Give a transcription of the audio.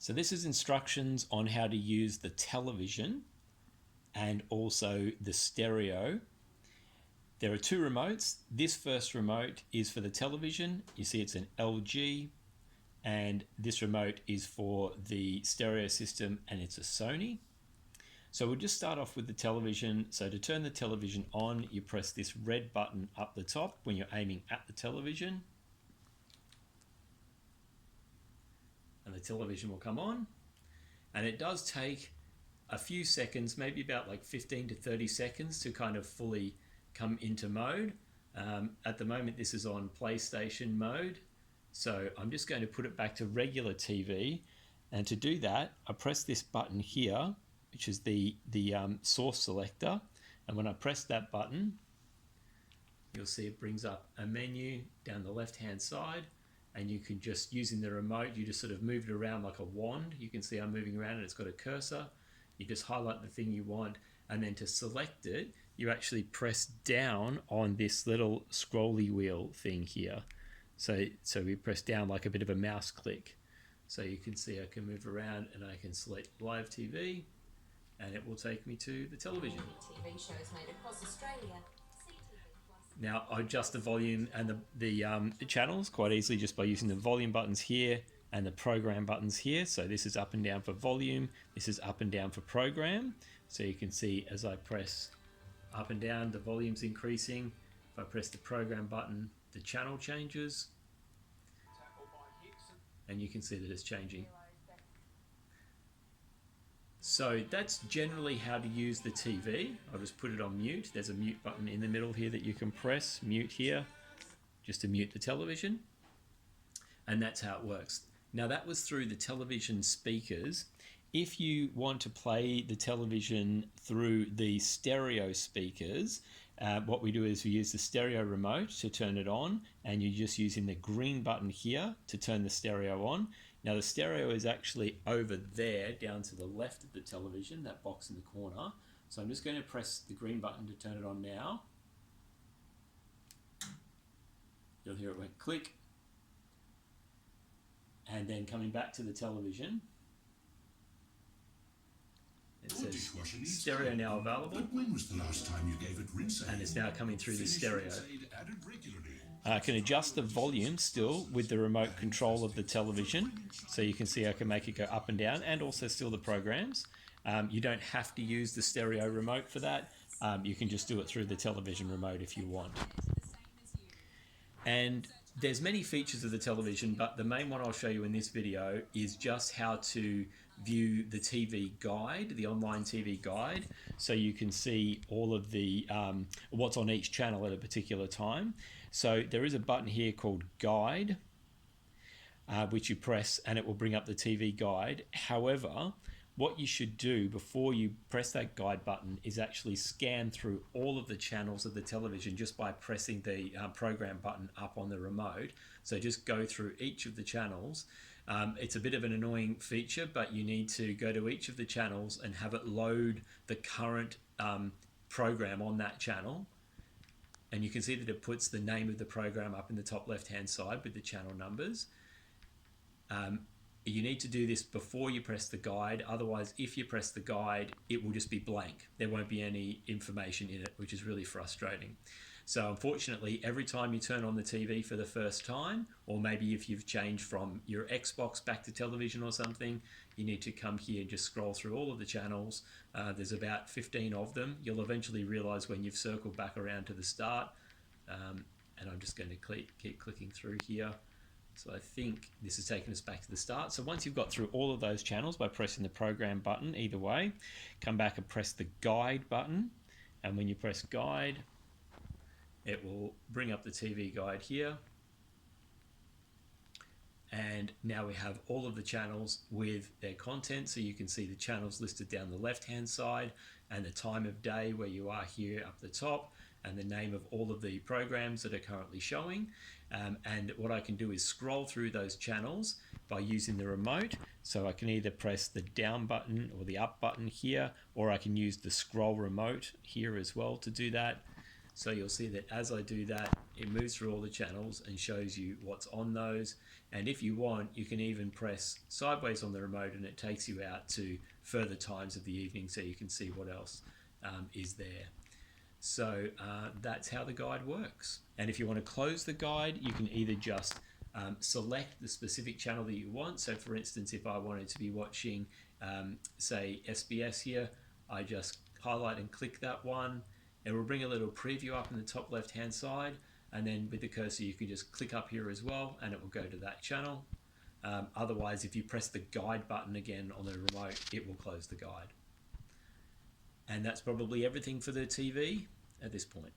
So this is instructions on how to use the television and also the stereo. There are two remotes. This first remote is for the television. You see it's an LG, and this remote is for the stereo system, and it's a Sony. So we'll just start off with the television. So to turn the television on, you press this red button up the top when you're aiming at the television. And the television will come on. And it does take a few seconds, maybe about like 15 to 30 seconds to kind of fully come into mode. At the moment, this is on PlayStation mode. So I'm just going to put it back to regular TV. And to do that, I press this button here, which is the source selector. And when I press that button, you'll see it brings up a menu down the left-hand side. And you can just, using the remote, you just sort of move it around like a wand. You can see I'm moving around and it's got a cursor. You just highlight the thing you want. And then to select it, you actually press down on this little scrolly wheel thing here. So we press down like a bit of a mouse click. So you can see I can move around and I can select live TV and it will take me to the television. TV shows made across Australia. Now I adjust the volume and the channels quite easily just by using the volume buttons here and the program buttons here. So this is up and down for volume, this is up and down for program. So you can see as I press up and down, the volume's increasing. If I press the program button, the channel changes. And you can see that it's changing. So that's generally how to use the TV. I'll just put it on mute. There's a mute button in the middle here that you can press, mute here, just to mute the television. And that's how it works. Now that was through the television speakers. If you want to play the television through the stereo speakers, what we do is we use the stereo remote to turn it on, and you're just using the green button here to turn the stereo on. Now the stereo is actually over there down to the left of the television, that box in the corner. So I'm just going to press the green button to turn it on now. You'll hear it went click. And then coming back to the television, it says stereo now available. But when was the last time you gave it Rinse-Aid? And it's now coming through the stereo. Rinse-Aid added regularly. I can adjust the volume still with the remote control of the television. So you can see I can make it go up and down, and also still the programs. You don't have to use the stereo remote for that. You can just do it through the television remote if you want. And there's many features of the television, but the main one I'll show you in this video is just how to view the TV guide, the online TV guide, so you can see all of the what's on each channel at a particular time. So there is a button here called Guide, which you press and it will bring up the TV guide. However, what you should do before you press that guide button is actually scan through all of the channels of the television just by pressing the program button up on the remote. So just go through each of the channels. It's a bit of an annoying feature, but you need to go to each of the channels and have it load the current program on that channel. And you can see that it puts the name of the program up in the top left-hand side with the channel numbers. You need to do this before you press the guide. Otherwise, if you press the guide, it will just be blank. There won't be any information in it, which is really frustrating. So unfortunately, every time you turn on the TV for the first time, or maybe if you've changed from your Xbox back to television or something, you need to come here and just scroll through all of the channels. There's about 15 of them. You'll eventually realize when you've circled back around to the start. And I'm just going to keep clicking through here. So I think this is taking us back to the start. So once you've got through all of those channels by pressing the program button, either way, come back and press the guide button. And when you press guide, it will bring up the TV guide here. And now we have all of the channels with their content. So you can see the channels listed down the left-hand side and the time of day where you are here up the top, and the name of all of the programs that are currently showing. And what I can do is scroll through those channels by using the remote. So I can either press the down button or the up button here, or I can use the scroll remote here as well to do that. So you'll see that as I do that, it moves through all the channels and shows you what's on those. And if you want, you can even press sideways on the remote and it takes you out to further times of the evening so you can see what else is there. So that's how the guide works. And if you want to close the guide, you can either just select the specific channel that you want. So for instance, if I wanted to be watching, say, SBS here, I just highlight and click that one. It will bring a little preview up in the top left hand side, and then with the cursor you can just click up here as well and it will go to that channel. Otherwise, if you press the guide button again on the remote, it will close the guide. And that's probably everything for the TV at this point.